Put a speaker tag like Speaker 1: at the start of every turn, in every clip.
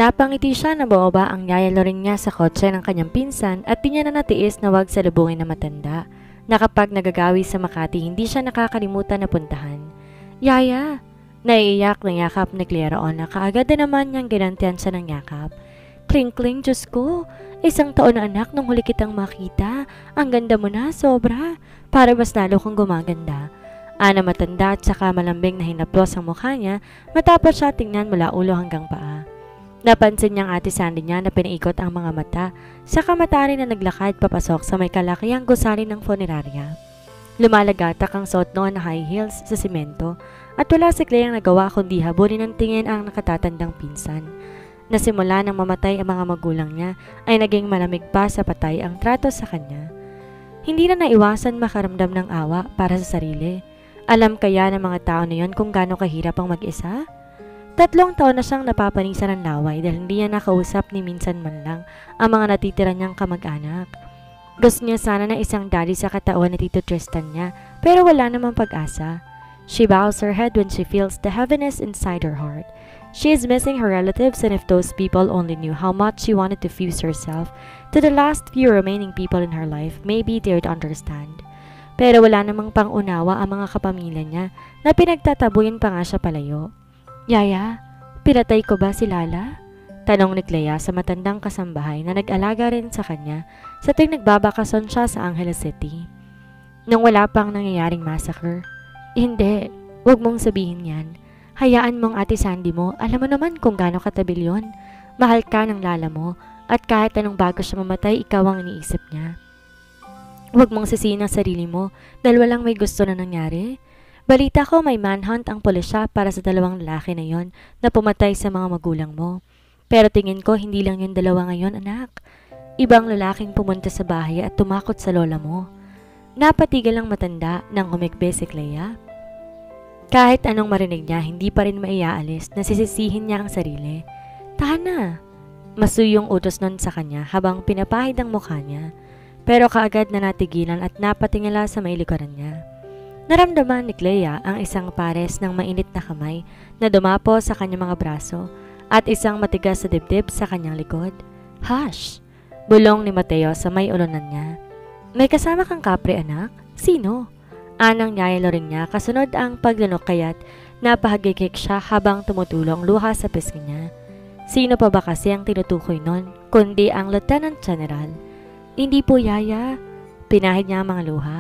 Speaker 1: Napangiti siya na bumaba ang yayalo rin niya sa kotse ng kanyang pinsan at di niya na natiis na wag salubungin na matanda na kapag nagagawi sa Makati hindi siya nakakalimutan na puntahan. Yaya! Naiiyak ng yakap ni Clearon na kaagad na naman niyang ginantian siya ng yakap. Kling-kling, Diyos ko! 1 taon na anak nung huli kitang makita. Ang ganda mo na, sobra. Para mas lalo kang gumaganda. Ana matanda at saka malambing na hinaplos ang mukha niya matapos siya tingnan mula ulo hanggang paa. Napansin niyang ate Sandy niya na pinaikot ang mga mata sa kamatari na naglakad papasok sa may kalakihang gusali ng funeraria. Lumalagatak ang suot noon na high heels sa simento at wala si Clay ang nagawa kundi habulin ng tingin ang nakatatandang pinsan. Nasimula nang mamatay ang mga magulang niya ay naging malamig pa sa patay ang trato sa kanya. Hindi na naiwasan makaramdam ng awa para sa sarili. Alam kaya ng mga tao na yon kung gaano kahirap ang mag-isa? 3 taon na siyang napapanisan ng laway dahil hindi niya nakausap ni minsan man lang ang mga natitira niyang kamag-anak. Gusto niya sana na isang daddy sa katawan ni Tito Tristan niya pero wala namang pag-asa. She bows her head when she feels the heaviness inside her heart. She is missing her relatives and if those people only knew how much she wanted to fuse herself to the last few remaining people in her life, maybe they would understand. Pero wala namang pangunawa ang mga kapamilya niya na pinagtatabuyan pa nga siya palayo. Yaya, pinatay ko ba si Lala? Tanong ni Clea sa matandang kasambahay na nag-alaga rin sa kanya sa tuwing nagbabakason siya sa Angeles City. Nung wala pang nangyayaring massacre. Hindi, wag mong sabihin yan. Hayaan mong ate Sandy mo, alam mo naman kung gaano katabil yun. Mahal ka ng Lala mo at kahit anong bago siya mamatay, ikaw ang iniisip niya. Wag mong sisihin ang sarili mo dahil walang may gusto na nangyari. Balita ko may manhunt ang pulisya para sa 2 lalaki na yon na pumatay sa mga magulang mo. Pero tingin ko hindi lang yung 2 ngayon, anak. Ibang lalaking pumunta sa bahay at tumakot sa lola mo. Napatigil ang matanda nang humikbi si Clea. Kahit anong marinig niya, hindi pa rin maiaalis na sisisihin niya ang sarili. Tahan na! Masuyong utos nun sa kanya habang pinapahid ang mukha niya. Pero kaagad na natigilan at napatingala sa may likuran niya. Naramdaman ni Clea ang isang pares ng mainit na kamay na dumapo sa kanyang mga braso at isang matigas sa dibdib sa kanyang likod. Hush! Bulong ni Mateo sa may ulunan niya. May kasama kang kapre, anak? Sino? Anang nyayalo rin niya kasunod ang paglunok kaya't napahagikik siya habang tumutulong luha sa pisngi niya. Sino pa ba kasi ang tinutukoy nun kundi ang Lieutenant General? Hindi po, Yaya. Pinahid niya ang mga luha.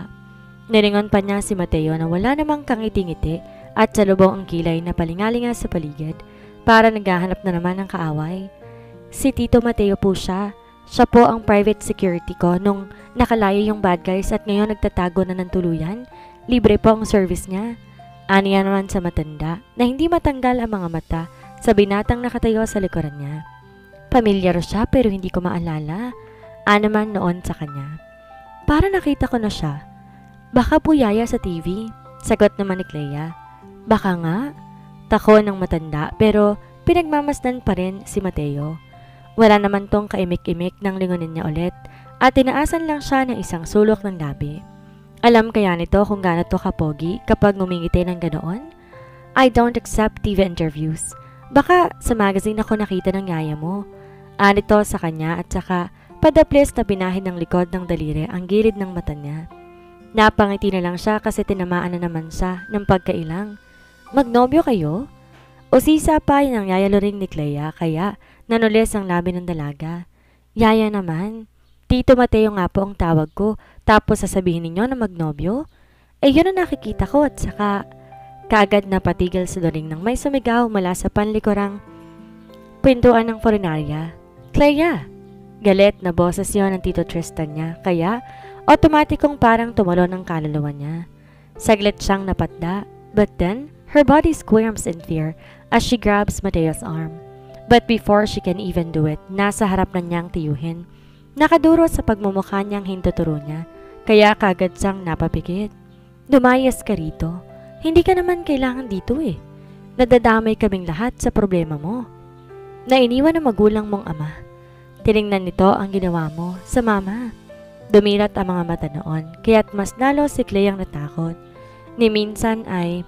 Speaker 1: Nilingon pa niya si Mateo na wala namang kangiti-ngiti at sa lubong ang kilay na palingalinga sa paligid para naghahanap na naman ng kaaway. Si Tito Mateo po siya. Siya po ang private security ko nung nakalayo yung bad guys at ngayon nagtatago na ng tuluyan. Libre po ang service niya. Aniya naman sa matanda na hindi matanggal ang mga mata sa binatang nakatayo sa likuran niya. Pamilyar siya pero hindi ko maalala. Naman noon sa kanya. Para nakita ko na siya. Baka po Yaya sa TV, sagot naman ni Clea. Baka nga, tako ng matanda pero pinagmamasdan pa rin si Mateo. Wala naman tong kaimik-imik ng lingunin niya ulit at tinaasan lang siya ng isang sulok ng labi. Alam kaya nito kung gaano to kapogi kapag ngumingiti ng ganoon? I don't accept TV interviews. Baka sa magazine ako nakita ng yaya mo. Anito sa kanya at saka padaplis na pinahid ng likod ng daliri ang gilid ng mata niya. Napangiti na lang siya kasi tinamaan na naman siya ng pagkailang. Magnobyo kayo? Usisa pa yun ang yayalo rin ni Clea kaya nanulis ang labi ng dalaga. Yaya naman, Tito Mateo nga po ang tawag ko tapos sasabihin ninyo na magnobyo? Eh yun ang nakikita ko at saka kaagad na patigil sa doring nang may sumigaw mula sa panlikurang pintuan ng funeraria. Clea! Galit na boses yon ng Tito Tristan niya kaya automatikong parang tumulo ng kaluluwa niya. Saglit siyang napatda, but then, her body squirms in fear as she grabs Mateo's arm. But before she can even do it, nasa harap na niyang tiyuhin. Nakaduro sa pagmumukha niyang hintuturo niya, kaya kagad siyang napapikit. Lumayas ka rito. Hindi ka naman kailangan dito eh. Nadadamay kaming lahat sa problema mo. Nainiwan ang magulang mong ama. Tiningnan nito ang ginawa mo sa mama. Dumilat ang mga mata noon, kaya't mas lalo si Clay ang natakot. Ni minsan ay,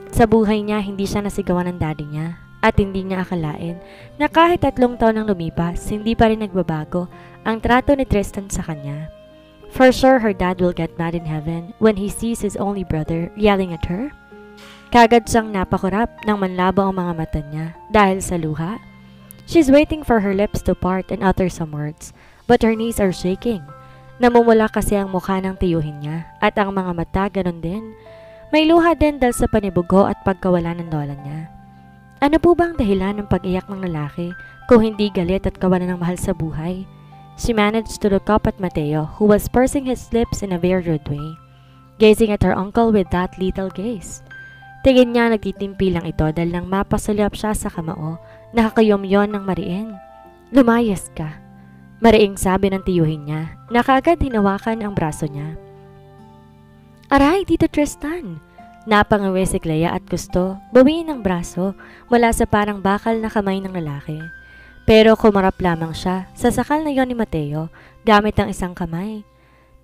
Speaker 1: sa buhay niya hindi siya nasigawan ng daddy niya. at hindi niya akalain na kahit 3 taon nang lumipas, hindi pa rin nagbabago ang trato ni Tristan sa kanya. For sure, her dad will get mad in heaven when he sees his only brother yelling at her. Kagad siyang napakurap nang manlabo ang mga mata niya dahil sa luha. She's waiting for her lips to part and utter some words, but her knees are shaking. Namumula kasi ang mukha ng tiyuhin niya at ang mga mata ganon din. May luha din dahil sa panibugo at pagkawala ng lola niya. Ano po bang dahilan ng pag-iyak ng lalaki kung hindi galit at kawalan ng mahal sa buhay? She managed to look up at Mateo, who was pursing his lips in a very rude way, gazing at her uncle with that lethal gaze. Tingin niya nagtitimpi lang ito dahil nang mapasulyap siya sa kamao, nakakayomyon ng mariin. Lumayas ka, mariing sabi ng tiyuhin niya, na kaagad hinawakan ang braso niya. Aray, Tito Tristan! Napangawi si Clea at gusto bawiin ang braso mula sa parang bakal na kamay ng lalaki. Pero kumarap lamang siya sa sakal na yon ni Mateo gamit ang isang kamay.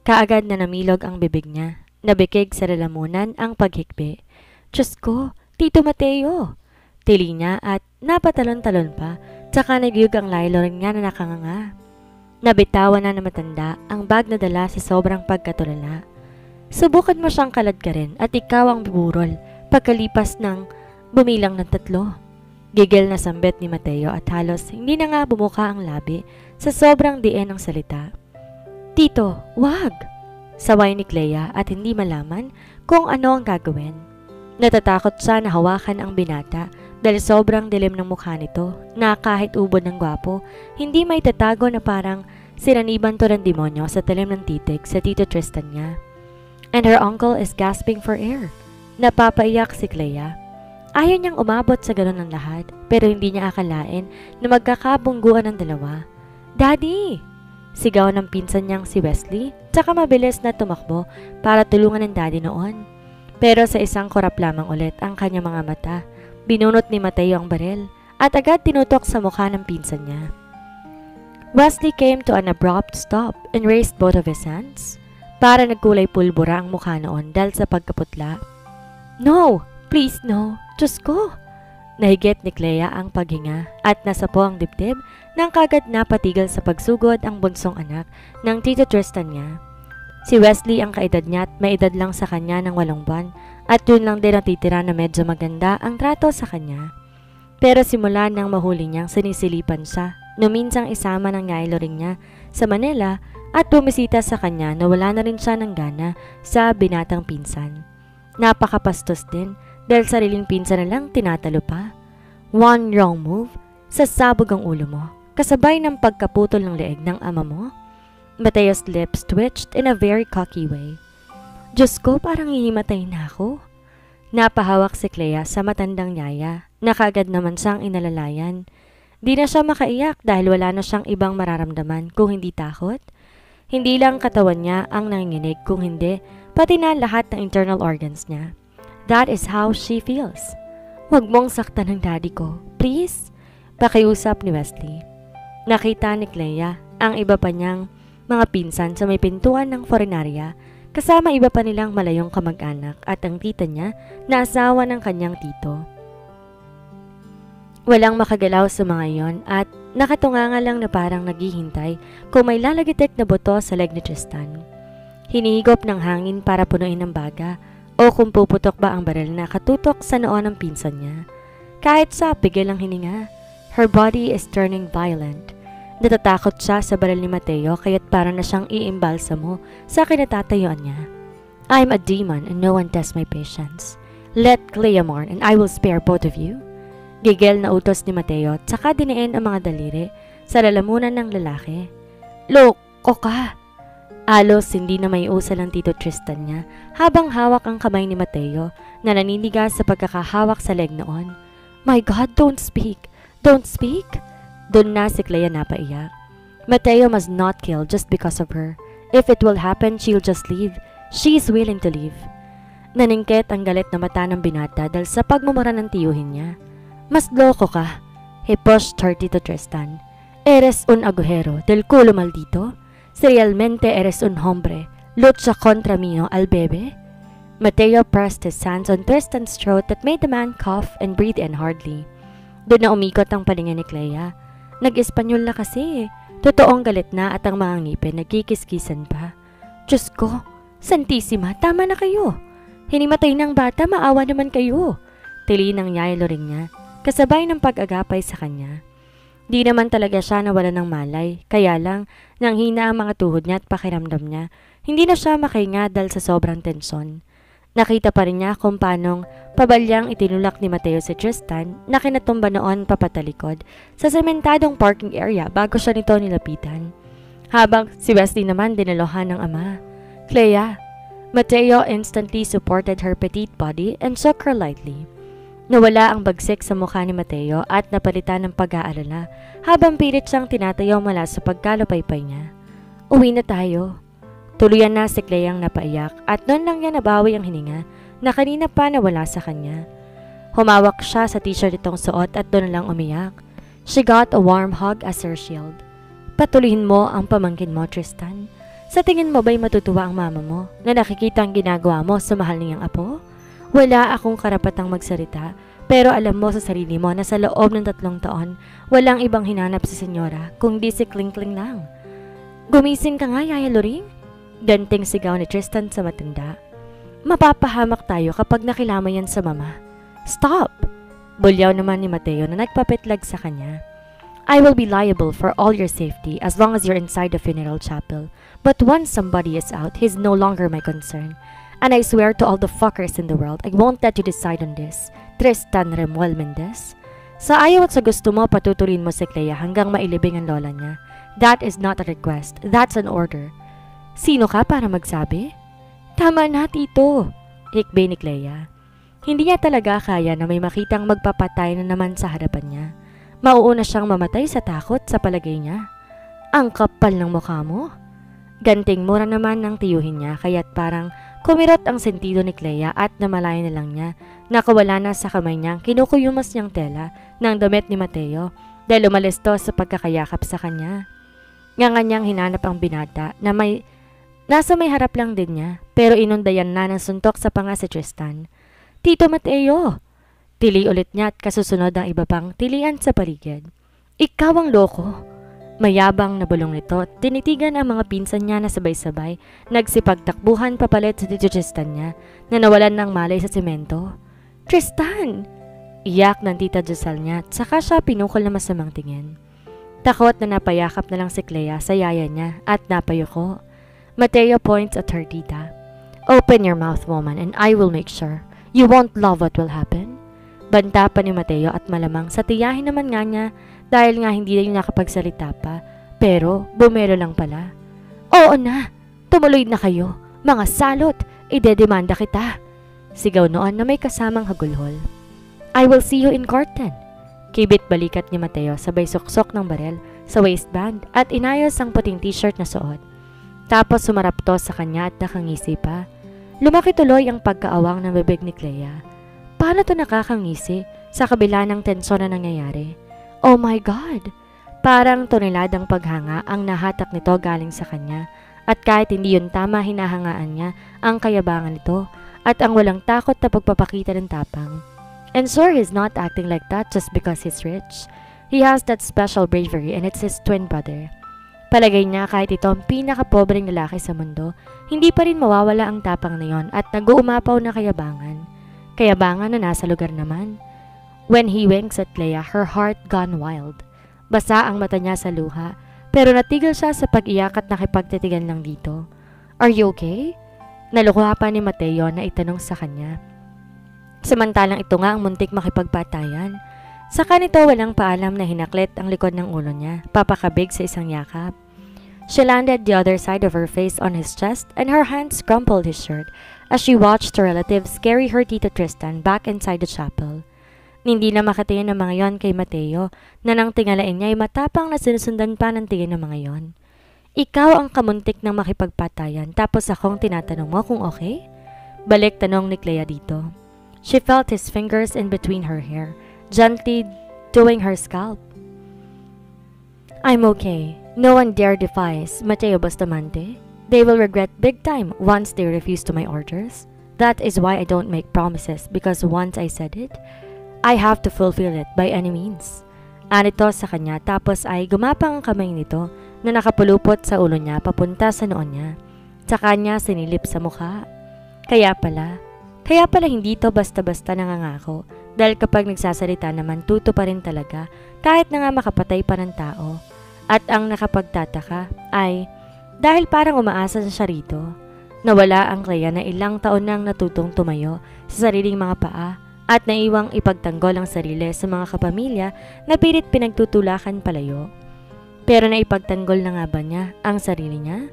Speaker 1: Kaagad na namilog ang bibig niya, nabikig sa lalamunan ang paghikbi. Diyos ko, Tito Mateo! Tili niya at napatalon-talon pa, tsaka nagyug ang laylorin niya na nakanganga. Nabitawan na matanda ang bag na dala sa sobrang pagkatulala. Subukan mo siyang kaladkarin at ikaw ang biburol pagkalipas ng bumilang ng 3. Gigil na sambit ni Mateo at halos hindi na nga bumuka ang labi sa sobrang diin ng salita. Tito, wag! Saway ni Clea at hindi malaman kung ano ang gagawin. Natatakot siya na hawakan ang binata dahil sobrang dilim ng mukha nito na kahit ubod ng gwapo, hindi may tatago na parang sinaniban to ng demonyo sa talim ng titig sa Tito Tristan niya. And her uncle is gasping for air. Napapaiyak si Clea. Ayaw niyang umabot sa ganun ng lahat pero hindi niya akalain na magkakabungguan ng dalawa. Daddy! Sigaw ng pinsan niyang si Wesley tsaka mabilis na tumakbo para tulungan ng daddy noon. Pero sa isang kurap lamang ulit ang kanyang mga mata, binunot ni Mateo ang baril at agad tinutok sa mukha ng pinsan niya. Wesley came to an abrupt stop and raised both of his hands. Para nagkulay pulbura ang mukha noon dahil sa pagkaputla. No! Please no! Diyos ko! Nahigit ni Clea ang paghinga at nasapo ang dibdib nang kagad napatigil sa pagsugod ang bunsong anak ng Tito Tristan niya. Si Wesley ang kaedad niya at may edad lang sa kanya ng 8 buwan at yun lang din ang titira na medyo maganda ang trato sa kanya. Pero simula nang mahuli niyang sinisilipan siya, numinsang isama ng yailoring niya sa Manila at bumisita sa kanya na wala na rin siya ng gana sa binatang pinsan. Napakapastos din dahil sariling pinsan na lang tinatalo pa. One wrong move, sasabog ang ulo mo, kasabay ng pagkaputol ng leeg ng ama mo. Mateo's lips twitched in a very cocky way. Diyos ko, parang hihimatay na ako. Napahawak si Clea sa matandang yaya, na kaagad naman siyang inalalayan. Di na siya makaiyak dahil wala na siyang ibang mararamdaman kung hindi takot. Hindi lang katawan niya ang nanginginig kung hindi, pati na lahat ng internal organs niya. That is how she feels. Huwag mong saktan ng daddy ko, please? Pakiusap ni Wesley. Nakita ni Clea ang iba pa niyang mga pinsan sa may pintuan ng forenarya, kasama iba pa nilang malayong kamag-anak at ang tita niya na asawa ng kanyang tito. Walang makagalaw sa mga iyon at nakatunganga lang na parang naghihintay kung may lalagitik na buto sa leg ni Tristan. Hinihigop ng hangin para punuin ang baga o kung puputok ba ang baril na katutok sa noo ng pinsan niya. Kahit sa pigil ang hininga, her body is turning violent. Natatakot siya sa baril ni Mateo kaya't para na siyang iimbalsamo sa kinatatayuan niya. I'm a demon and no one tests my patience. Let Clea mourn and I will spare both of you. Gigil na utos ni Mateo tsaka diniin ang mga daliri sa lalamunan ng lalaki. Loko ka! Alos hindi na may usal ang Tito Tristan niya habang hawak ang kamay ni Mateo na naninigas sa pagkakahawak sa leg noon. My God, don't speak! Don't speak! Doon na si Clea napaiyak. Mateo must not kill just because of her. If it will happen, she'll just leave. She's willing to leave. Naningkit ang galit na mata ng binata dahil sa pagmumura ng tiyuhin niya. Mas loko ka. He pushed her Tito Tristan. Eres un agujero del culo maldito. Si realmente eres un hombre. Lucha contra mí al bebe. Mateo pressed his hands on Tristan's throat that made the man cough and breathe in hardly. Doon na umikot ang paningin ni Clea. Nag-Espanyol na kasi. Totoong galit na at ang mga ngipin nagkikiskisan pa. Diyos ko, Santissima, tama na kayo. Hinimatay ng bata, maawa naman kayo. Tili ng Yaya Lorena, kasabay ng pag-agapay sa kanya. Di naman talaga siya nawala ng malay, kaya lang, nang hina ang mga tuhod niya at pakiramdam niya, hindi na siya makahinga dahil sa sobrang tensyon. Nakita pa rin niya kung paanong pabalyang itinulak ni Mateo si Tristan na kinatumba noon papatalikod sa sementadong parking area bago siya nito nilapitan. Habang si Wesley naman dinalohan ng ama. Clea, Mateo instantly supported her petite body and shook her lightly. Nawala ang bagsik sa mukha ni Mateo at napalitan ng pag-aalala habang pilit siyang tinatayo mula sa pagkalapaypay niya. Uwi na tayo. Tuluyan na si Cleang napaiyak at noon lang niya nabawi ang hininga na kanina pa nawala sa kanya. Humawak siya sa t-shirt itong suot at doon lang umiyak. She got a warm hug as her shield. Patuloyin mo ang pamangkin mo, Tristan. Sa tingin mo ba'y matutuwa ang mama mo na nakikita ang ginagawa mo sa mahal niyang apo? Wala akong karapatang magsalita, pero alam mo sa sarili mo na sa loob ng 3 taon, walang ibang hinanap si senyora, kundi si Kling-Kling lang. Gumising ka nga, Yaya Loring? Ganting sigaw ni Tristan sa matanda. Mapapahamak tayo kapag nakilama yan sa mama. Stop! Bulyaw naman ni Mateo na nagpapitlag sa kanya. I will be liable for all your safety as long as you're inside the funeral chapel. But once somebody is out, he's no longer my concern. And I swear to all the fuckers in the world, I won't let you decide on this. Tristan Remuel Mendez. Sa ayaw at sa gusto mo, patuturin mo si Clea hanggang mailibing ang lola niya. That is not a request. That's an order. Sino ka para magsabi? Tama na, tito. Hikbay ni Clea. Hindi niya talaga kaya na may makitang magpapatay na naman sa harapan niya. Mauuna siyang mamatay sa takot sa palagay niya. Ang kapal ng mukha mo. Ganting mura naman ng tiyuhin niya kaya't parang kumirot ang sentido ni Clea at namalaya na lang niya. Nakawala na sa kamay niyang kinukuyumas niyang tela ng damit ni Mateo dahil umalis to sa pagkakayakap sa kanya. Nga niyang hinanap ang binata na nasa may harap lang din niya pero inundayan na ng suntok sa panga si Tristan. Tito Mateo! Tili ulit niya at kasusunod ang iba pang tilian sa paligid. Ikaw ang loko! Mayabang na bulong nito, tinitigan ang mga pinsan niya na sabay-sabay, nagsipagtakbuhan papalit sa Tito Tristan niya na nawalan ng malay sa semento. Tristan! Iyak ng Tita Giselle niya at saka siya pinukol na masamang tingin. Takot na napayakap na lang si Clea sa yaya niya at napayuko. Mateo points at her tita. Open your mouth, woman, and I will make sure. You won't love what will happen. Banta pa ni Mateo at malamang sa tiyahin naman nga niya dahil nga hindi na nakapagsalita pa, pero bumelo lang pala. Oo na, tumuloy na kayo, mga salot, idedemanda kita. Sigaw noon na may kasamang hagulhol. I will see you in court then. Kibit balikat ni Mateo sabay suksok ng barel sa waistband at inayos ang puting t-shirt na suot. Tapos sumarap to sa kanya at nakangisi pa. Lumaki tuloy ang pagkaawang ng bibig ni Clea. Paano to nakakangisi sa kabila ng tensyon na nangyayari? Oh my God! Parang toneladang paghanga ang nahatak nito galing sa kanya at kahit hindi yun tama hinahangaan niya ang kayabangan nito at ang walang takot na pagpapakita ng tapang. And sure, he's not acting like that just because he's rich. He has that special bravery and it's his twin brother. Palagay niya kahit ito ang pinakapobreng lalaki sa mundo, hindi pa rin mawawala ang tapang na yon at nag-uumapaw na kayabangan. Kayabangan na nasa lugar naman. When he winks at Clea, her heart gone wild. Basa ang mata niya sa luha, pero natigil siya sa pag-iyak at nakipagtitigan lang dito. Are you okay? Nalukuha pa ni Mateo na itanong sa kanya. Samantalang ito nga ang muntik makipagpatayan. Sa kanito walang paalam na hinaklit ang likod ng ulo niya, papakabig sa isang yakap. She landed the other side of her face on his chest and her hands crumpled his shirt as she watched her relatives carry her Tito Tristan back inside the chapel. Hindi na makatingin ng mga yon kay Mateo na nang tingalain niya ay matapang na sinusundan pa ng tingin ng mga yon. Ikaw ang kamuntik ng makipagpatayan tapos akong tinatanong mo kung okay? Balik tanong ni Clea dito. She felt his fingers in between her hair, gently doing her scalp. I'm okay. No one dare defies Mateo Bustamante. They will regret big time once they refuse to my orders. That is why I don't make promises because once I said it, I have to fulfill it by any means. Anito sa kanya tapos ay gumapang ang kamay nito na nakapulupot sa ulo niya papunta sa noon niya. Tsaka niya sinilip sa mukha. Kaya pala hindi to basta-basta nangangako dahil kapag nagsasalita naman tuto pa rin talaga kahit na nga makapatay pa ng tao. At ang nakapagtataka ay dahil parang umaasa siya rito. Nawala ang Clea na ilang taon nang natutong tumayo sa sariling mga paa at naiwang ipagtanggol ang sarili sa mga kapamilya na pilit pinagtutulakan palayo. Pero naipagtanggol na nga ba niya ang sarili niya?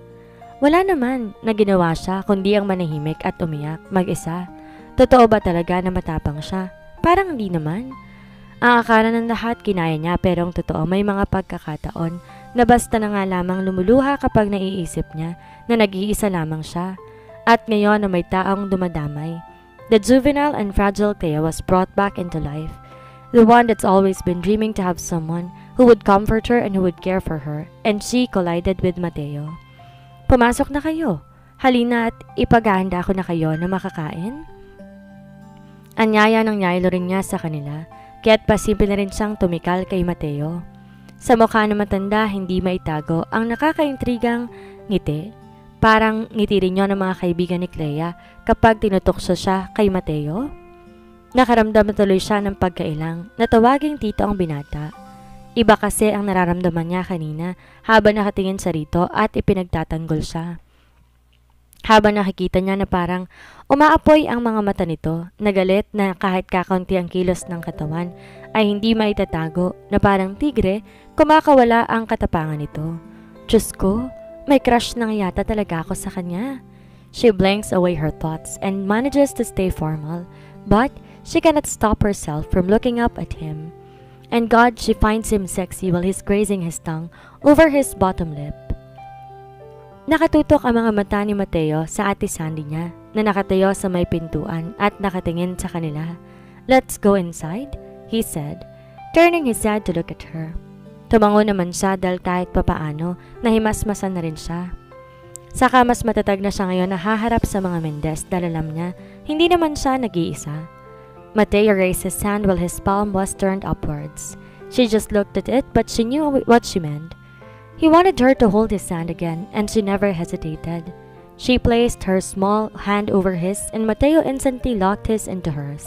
Speaker 1: Wala naman na ginawa siya kundi ang manahimik at umiyak mag-isa. Totoo ba talaga na matapang siya? Parang hindi naman. Ang akala ng lahat kinaya niya pero ang totoo may mga pagkakataon na basta na nga lamang lumuluha kapag naiisip niya na nag-iisa lamang siya. At ngayon na may taong dumadamay. The juvenile and fragile Clea was brought back into life. The one that's always been dreaming to have someone who would comfort her and who would care for her. And she collided with Mateo. Pumasok na kayo. Halina at ipaghahanda ko na kayo na makakain. Anyaya ng Yaelo rin niya sa kanila, kaya't pasimple na rin siyang tumikal kay Mateo. Sa mukha ng matanda, hindi maitago ang nakakaintrigang ngiti. Parang ngiti rin yun ng mga kaibigan ni Clea kapag tinutokso siya kay Mateo. Nakaramdam na tuloy siya ng pagkailang na tawaging tito ang binata. Iba kasi ang nararamdaman niya kanina habang nakatingin sa rito at ipinagtatanggol siya. Habang nakikita niya na parang umaapoy ang mga mata nito, nagalit na kahit kakaunti ang kilos ng katawan ay hindi maitatago na parang tigre kumakawala ang katapangan nito. Diyos ko, may crush na yata talaga ako sa kanya. She blanks away her thoughts and manages to stay formal, but she cannot stop herself from looking up at him. And God, she finds him sexy while he's grazing his tongue over his bottom lip. Nakatutok ang mga mata ni Mateo sa ate Sandy niya na nakatayo sa may pintuan at nakatingin sa kanila. Let's go inside, he said, turning his head to look at her. Tumango naman siya dahil kahit papaano nahimasmasan na rin siya. Saka mas matatag na siya ngayon na haharap sa mga Mendez dahil alam niya hindi naman siya nag-iisa. Mateo raised his hand while his palm was turned upwards. She just looked at it but she knew what she meant. He wanted her to hold his hand again and she never hesitated. She placed her small hand over his and Mateo instantly locked his into hers.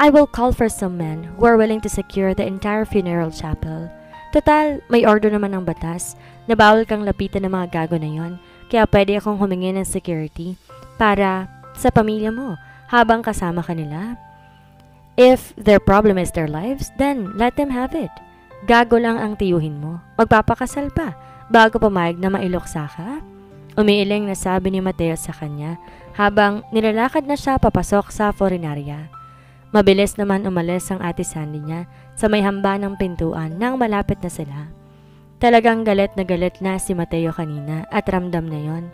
Speaker 1: I will call for some men who are willing to secure the entire funeral chapel. Total, may order naman ng batas na bawal kang lapitan ng mga gago na yon, kaya pwede akong humingi ng security para sa pamilya mo habang kasama ka nila. If their problem is their lives, then let them have it. Gago lang ang tiyuhin mo. Magpapakasal pa bago pumayag na mailoksa ka? Umiiling na sabi ni Mateo sa kanya habang nilalakad na siya papasok sa forenaria. Mabilis naman umalis ang ate Sandy niya sa may hamba ng pintuan nang malapit na sila. Talagang galit na si Mateo kanina at ramdam na yon.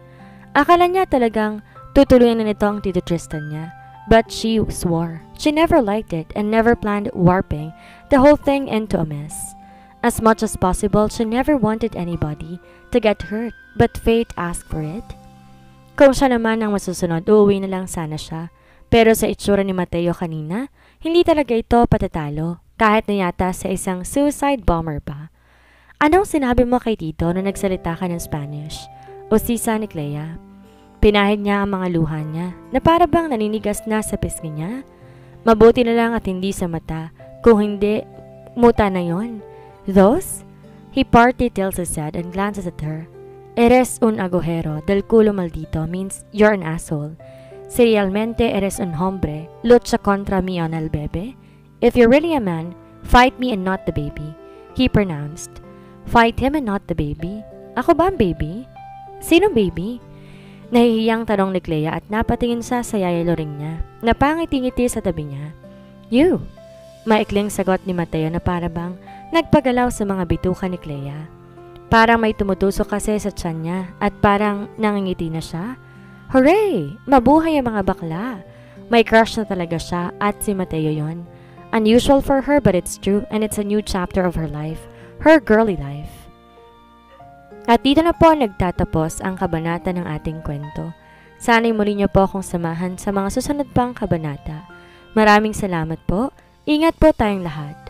Speaker 1: Akala niya talagang tutuloy na nito ang Tito Tristan niya. But she swore she never liked it and never planned warping the whole thing into a mess. As much as possible, she never wanted anybody to get hurt, but fate asked for it. Kung siya naman ang masusunod, uuwi na lang sana siya. Pero sa itsura ni Mateo kanina, hindi talaga ito patatalo, kahit na yata sa isang suicide bomber pa. Anong sinabi mo kay Tito na nagsalita ka ng Spanish? O sisa ni Clea? Pinahid niya ang mga luha niya na para bang naninigas na sa pisngi niya. Mabuti na lang at hindi sa mata, kung hindi, muta na yon. Those? He partly tilts his head and glances at her. Eres un agujero del culo maldito means you're an asshole. Si realmente eres un hombre, lucha contra mí on el bebe. If you're really a man, fight me and not the baby, he pronounced. Fight him and not the baby? Ako ba ang baby? Sinong baby? Nahihiyang tanong ni Clea at napatingin siya sa Yaelo ring niya, na pangiti-ngiti sa tabi niya. You! Maikling sagot ni Mateo na para bang nagpagalaw sa mga bituka ni Clea. Parang may tumutusok kasi sa tiyan niya at parang nangingiti na siya. Hooray! Mabuhay ang mga bakla! May crush na talaga siya at si Mateo yon. Unusual for her but it's true and it's a new chapter of her life. Her girly life. At dito na po nagtatapos ang kabanata ng ating kwento. Sana'y muli niyo po akong samahan sa mga susunod pang kabanata. Maraming salamat po Ingat po tayong lahat.